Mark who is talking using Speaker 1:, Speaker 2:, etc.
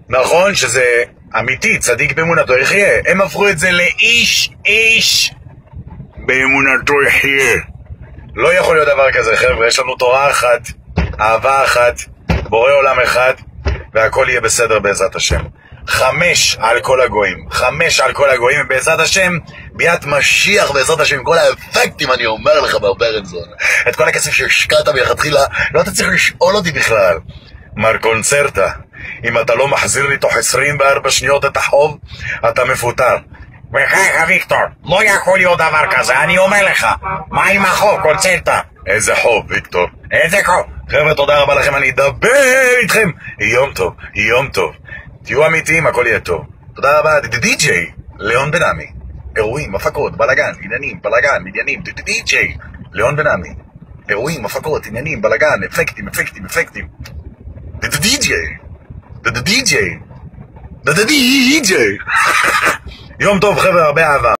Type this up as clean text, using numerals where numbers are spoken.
Speaker 1: נכון שזה אמיתי, צדיק באמונתו יחיה. הם הפכו את זה לאיש באמונתו יחיה. לא יכול להיות דבר כזה, חבר'ה. יש לנו תורה אחת, אהבה אחת, בורא עולם אחד, והכל יהיה בסדר בעזרת השם. 5 על כל הגויים, 5 על כל הגויים, ובעזרת השם, ביאת משיח בעזרת השם, עם כל האפקטים, אני אומר לך ברברנזון, את כל הכסף שהשקעת מלכתחילה, לא אתה צריך לשאול אותי בכלל. מר קונצרטה, אם אתה לא מחזיר לי תוך 24 שניות את החוב, אתה מפוטר. וככה ויקטור, לא יכול להיות דבר כזה, אני אומר לך. מה עם החוב, קונצרטה? איזה חוב, ויקטור? איזה חוב? חבר'ה, תודה רבה לכם, אני אדבר איתכם. יום טוב, יום טוב. תהיו אמיתיים, הכל יהיה טוב. תודה רבה, די.ג'יי, ליאון בן עמי. אירועים, הפקות, בלגן, עניינים, בלגן, עניינים, די.ג'יי, ליאון בן עמי. אירועים, הפקות, עניינים, בלגן, אפקטים. די.ג'יי. יום טוב, חבר'ה, הרבה אהבה.